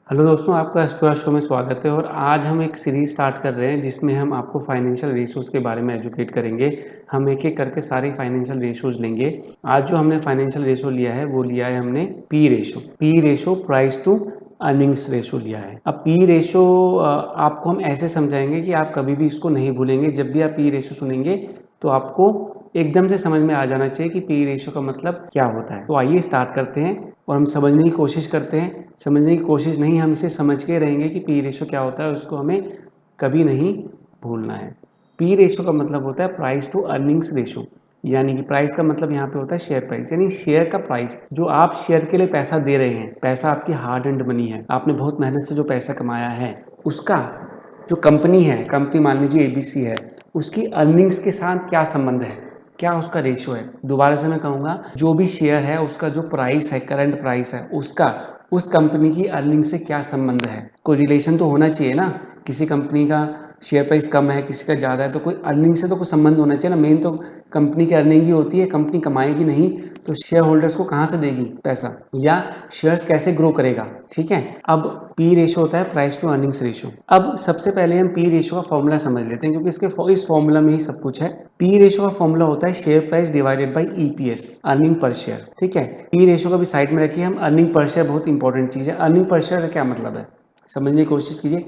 Hello दोस्तों, आपका astro show में स्वागत है। और आज हम एक सीरीज स्टार्ट कर रहे हैं जिसमें हम आपको फाइनेंशियल रेशियोज़ के बारे में एजुकेट करेंगे। हम एक एक करके सारे फाइनेंशियल रेशियोज़ लेंगे। आज जो हमने फाइनेंशियल रेशियो लिया है वो लिया है हमने P ratio, price to earnings ratio लिया है। अब पी रेशियो आपको हम ऐसे समझाएंगे कि आप कभी भी इसको नहीं भूलेंगे। जब भी आप पी रेशियो सुनेंगे तो आपको एकदम से समझ में आ जाना चाहिए कि पी रेशियो का मतलब क्या होता है। तो आइए स्टार्ट करते हैं और हम समझने की कोशिश करते हैं। समझने की कोशिश नहीं, हम इसे समझ के रहेंगे कि पी रेशियो क्या होता है, उसको हमें कभी नहीं भूलना है। पी रेशियो का मतलब होता है प्राइस टू अर्निंग्स रेशियो, यानी कि प्राइस का मतलब यहाँ पे होता है शेयर प्राइस, यानी शेयर का प्राइस जो आप शेयर के लिए पैसा दे रहे हैं, पैसा आपकी हार्ड एंड मनी है, आपने बहुत मेहनत से जो पैसा कमाया है, उसका जो कंपनी है, कंपनी मान लीजिए एबीसी है, उसकी अर्निंग्स के साथ क्या संबंध है, क्या उसका रेशियो है। दोबारा से मैं कहूँगा, जो भी शेयर है उसका जो प्राइस है, करंट प्राइस है, उसका उस कंपनी की अर्निंग से क्या संबंध है। कोई रिलेशन तो होना चाहिए ना। किसी कंपनी का शेयर प्राइस कम है, किसी का ज़्यादा है, तो कोई अर्निंग से तो कुछ संबंध होना चाहिए ना। मेन तो कंपनी की अर्निंग ही होती है। कंपनी कमाएगी नहीं तो शेयर होल्डर्स को कहाँ से देगी पैसा, या शेयर्स कैसे ग्रो करेगा। ठीक है। अब पी रेशियो होता है प्राइस टू अर्निंग्स रेशियो। अब सबसे पहले हम पी रेशियो का फॉर्मूला समझ लेते हैं, क्योंकि इस फॉर्मूला में ही सब कुछ है। पी रेशियो का फॉर्मूला होता है share price divided by EPS, earning per share. ठीक है। पी रेशियो का भी साइड में रखिए हम। अर्निंग पर शेयर बहुत इंपॉर्टेंट चीज़ है। अर्निंग पर शेयर का क्या मतलब है, समझने की कोशिश कीजिए।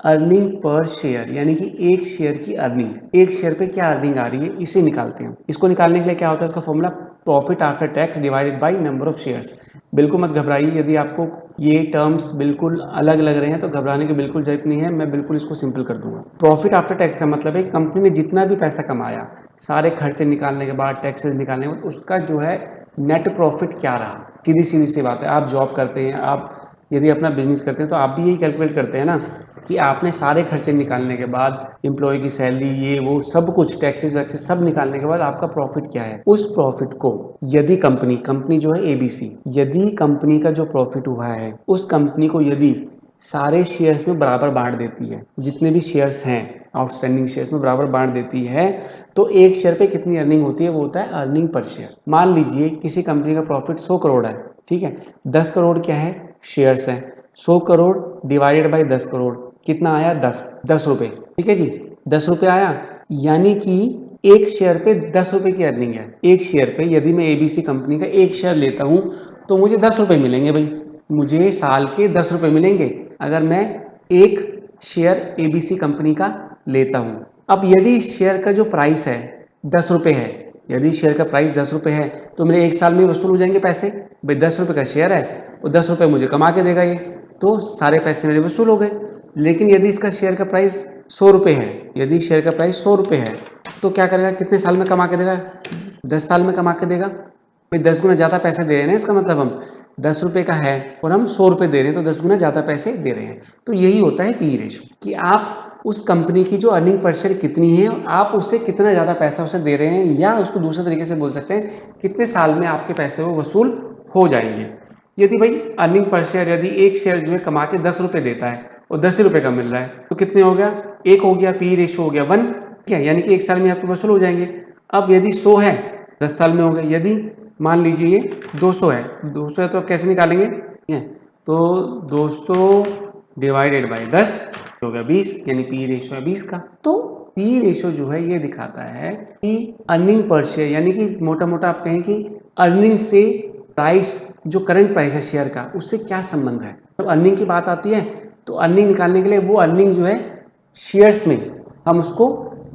अर्निंग पर शेयर यानी कि एक शेयर की अर्निंग, एक शेयर पे क्या अर्निंग आ रही है, इसे निकालते हैं। इसको निकालने के लिए क्या होता है, इसका formula profit after tax divided by number of shares. बिल्कुल मत घबराइए, यदि आपको ये टर्म्स बिल्कुल अलग लग रहे हैं तो घबराने की बिल्कुल जरूरत नहीं है। मैं बिल्कुल इसको सिंपल कर दूंगा। प्रॉफिट आफ्टर टैक्स का मतलब है कंपनी ने जितना भी पैसा कमाया, सारे खर्चे निकालने के बाद, टैक्सेस निकालने के बाद, उसका जो है नेट प्रॉफिट क्या रहा। सीधी सीधी सी बात है, आप जॉब करते हैं, आप यदि अपना बिजनेस करते हैं तो आप भी यही कैलकुलेट करते हैं ना कि आपने सारे खर्चे निकालने के बाद, एम्प्लॉय की सैलरी, ये वो सब कुछ, टैक्सेस वैक्सेस सब निकालने के बाद आपका प्रॉफिट क्या है। उस प्रॉफिट को यदि कंपनी जो है एबीसी, यदि कंपनी का जो प्रॉफिट हुआ है उस कंपनी को यदि सारे शेयर्स में बराबर बांट देती है, जितने भी शेयर्स हैं आउटस्टैंडिंग शेयर्स में बराबर बांट देती है, तो एक शेयर पे कितनी अर्निंग होती है, वो होता है अर्निंग पर शेयर। मान लीजिए किसी कंपनी का प्रॉफिट 100 करोड़ है। ठीक है। 10 करोड़ क्या है, शेयर्स हैं। 100 करोड़ डिवाइडेड बाई 10 करोड़ कितना आया, 10 रुपए। ठीक है जी, 10 रुपए आया। यानी कि एक शेयर पे 10 रुपए की अर्निंग है। एक शेयर पे यदि मैं एबीसी कंपनी का एक शेयर लेता हूं तो मुझे 10 रुपए मिलेंगे भाई। मुझे साल के 10 रुपए मिलेंगे अगर मैं एक शेयर एबीसी कंपनी का लेता हूं। अब यदि शेयर का जो प्राइस है 10 रुपए है, यदि शेयर का प्राइस 10 रुपए है तो मेरे एक साल में वसूल हो जाएंगे पैसे। भाई 10 रुपए का शेयर है और 10 रुपए मुझे कमा के देगा ये, तो सारे पैसे मेरे वसूल हो गए। लेकिन यदि इसका शेयर का प्राइस 100 रुपये है, यदि शेयर का प्राइस 100 रुपये है तो क्या करेगा, कितने साल में कमा के देगा, 10 साल में कमा के देगा। भाई 10 गुना ज़्यादा पैसे दे रहे हैं ना, इसका मतलब हम 10 रुपये का है और हम 100 रुपये दे रहे हैं तो 10 गुना ज़्यादा पैसे दे रहे हैं। तो यही होता है पी रेशो, कि आप उस कंपनी की जो अर्निंग पर शेयर कितनी है, आप उससे कितना ज़्यादा पैसा उसे दे रहे हैं, या उसको दूसरे तरीके से बोल सकते हैं कितने साल में आपके पैसे वो वसूल हो जाएंगे। यदि भाई अर्निंग पर शेयर, यदि एक शेयर जो है कमा के 10 रुपये देता है और 10 ही रुपये का मिल रहा है तो कितने हो गया, एक हो गया, पी रेशो हो गया 1। ठीक है, यानी कि एक साल में आपके वसूल हो जाएंगे। अब यदि 100 है, 10 साल में हो गए। यदि मान लीजिए ये 200 है, 200 है तो आप कैसे निकालेंगे, ठीक है, तो 200 डिवाइडेड बाई 10 हो गया 20, यानी पी रेशो है 20 का। तो पी रेशो जो है ये दिखाता है कि अर्निंग पर शेयर, यानी कि मोटा मोटा आप कहें कि अर्निंग से प्राइस, जो करंट प्राइस है शेयर का, उससे क्या संबंध है। जब अर्निंग की बात आती है तो अर्निंग निकालने के लिए वो अर्निंग जो है शेयर्स में, हम उसको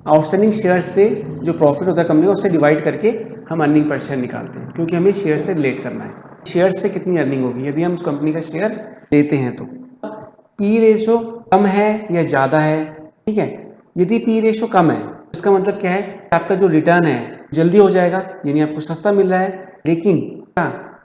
आउटस्टैंडिंग शेयर्स से जो प्रॉफिट होता है कंपनी का, उससे डिवाइड करके हम अर्निंग पर शेयर निकालते हैं, क्योंकि हमें शेयर से रिलेट करना है। शेयर से कितनी अर्निंग होगी यदि हम उस कंपनी का शेयर लेते हैं तो। पी रेशो कम है या ज़्यादा है, ठीक है। यदि पी रेशो कम है उसका मतलब क्या है, आपका जो रिटर्न है जल्दी हो जाएगा, यानी आपको सस्ता मिल रहा है। लेकिन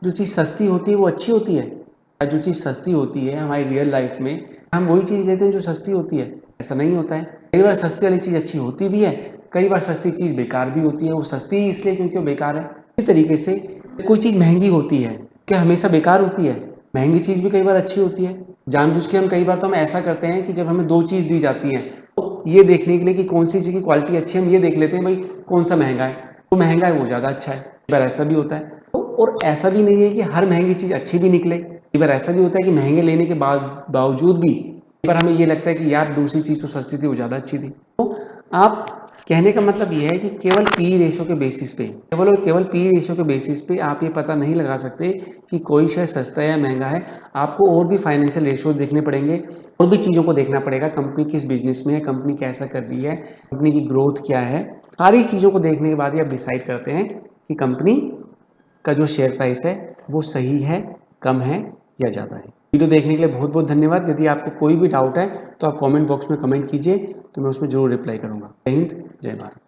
जो चीज़ सस्ती होती है वो अच्छी होती है, जो चीज़ सस्ती होती है हमारी रियल लाइफ में हम वही चीज़ लेते हैं जो सस्ती होती है, ऐसा नहीं होता है। कई बार सस्ती वाली चीज़ अच्छी होती भी है, कई बार सस्ती चीज़ बेकार भी होती है। वो सस्ती इसलिए क्योंकि वो बेकार है। इसी तरीके से कोई चीज़ महंगी होती है क्या हमेशा बेकार होती है, महंगी चीज़ भी कई बार अच्छी होती है। जानबूझ के हम कई बार तो हम ऐसा करते हैं कि जब हमें दो चीज़ दी जाती है तो ये देखने के लिए कि कौन सी चीज़ की क्वालिटी अच्छी है, हम ये देख लेते हैं भाई कौन सा महंगा है, तो महंगा है वो ज़्यादा अच्छा है। कई बार ऐसा भी होता है। तो और ऐसा भी नहीं है कि हर महंगी चीज़ अच्छी भी निकले, कई बार ऐसा भी होता है कि महंगे लेने के बावजूद भी कई बार हमें ये लगता है कि यार दूसरी चीज़ तो सस्ती थी, वो ज़्यादा अच्छी थी। तो आप कहने का मतलब ये है कि केवल पी रेशो के बेसिस पे केवल और केवल पी रेशो के बेसिस पे आप ये पता नहीं लगा सकते कि कोई शेयर सस्ता है या महंगा है। आपको और भी फाइनेंशियल रेशोज देखने पड़ेंगे, और भी चीज़ों को देखना पड़ेगा। कंपनी किस बिजनेस में है, कंपनी कैसा कर रही है, कंपनी की ग्रोथ क्या है, सारी चीज़ों को देखने के बाद ही आप डिसाइड करते हैं कि कंपनी का जो शेयर प्राइस है वो सही है, कम है या ज़्यादा है। वीडियो देखने के लिए बहुत बहुत धन्यवाद। यदि आपको कोई भी डाउट है तो आप कमेंट बॉक्स में कमेंट कीजिए, तो मैं उसमें ज़रूर रिप्लाई करूँगा। जय हिंद, जय भारत।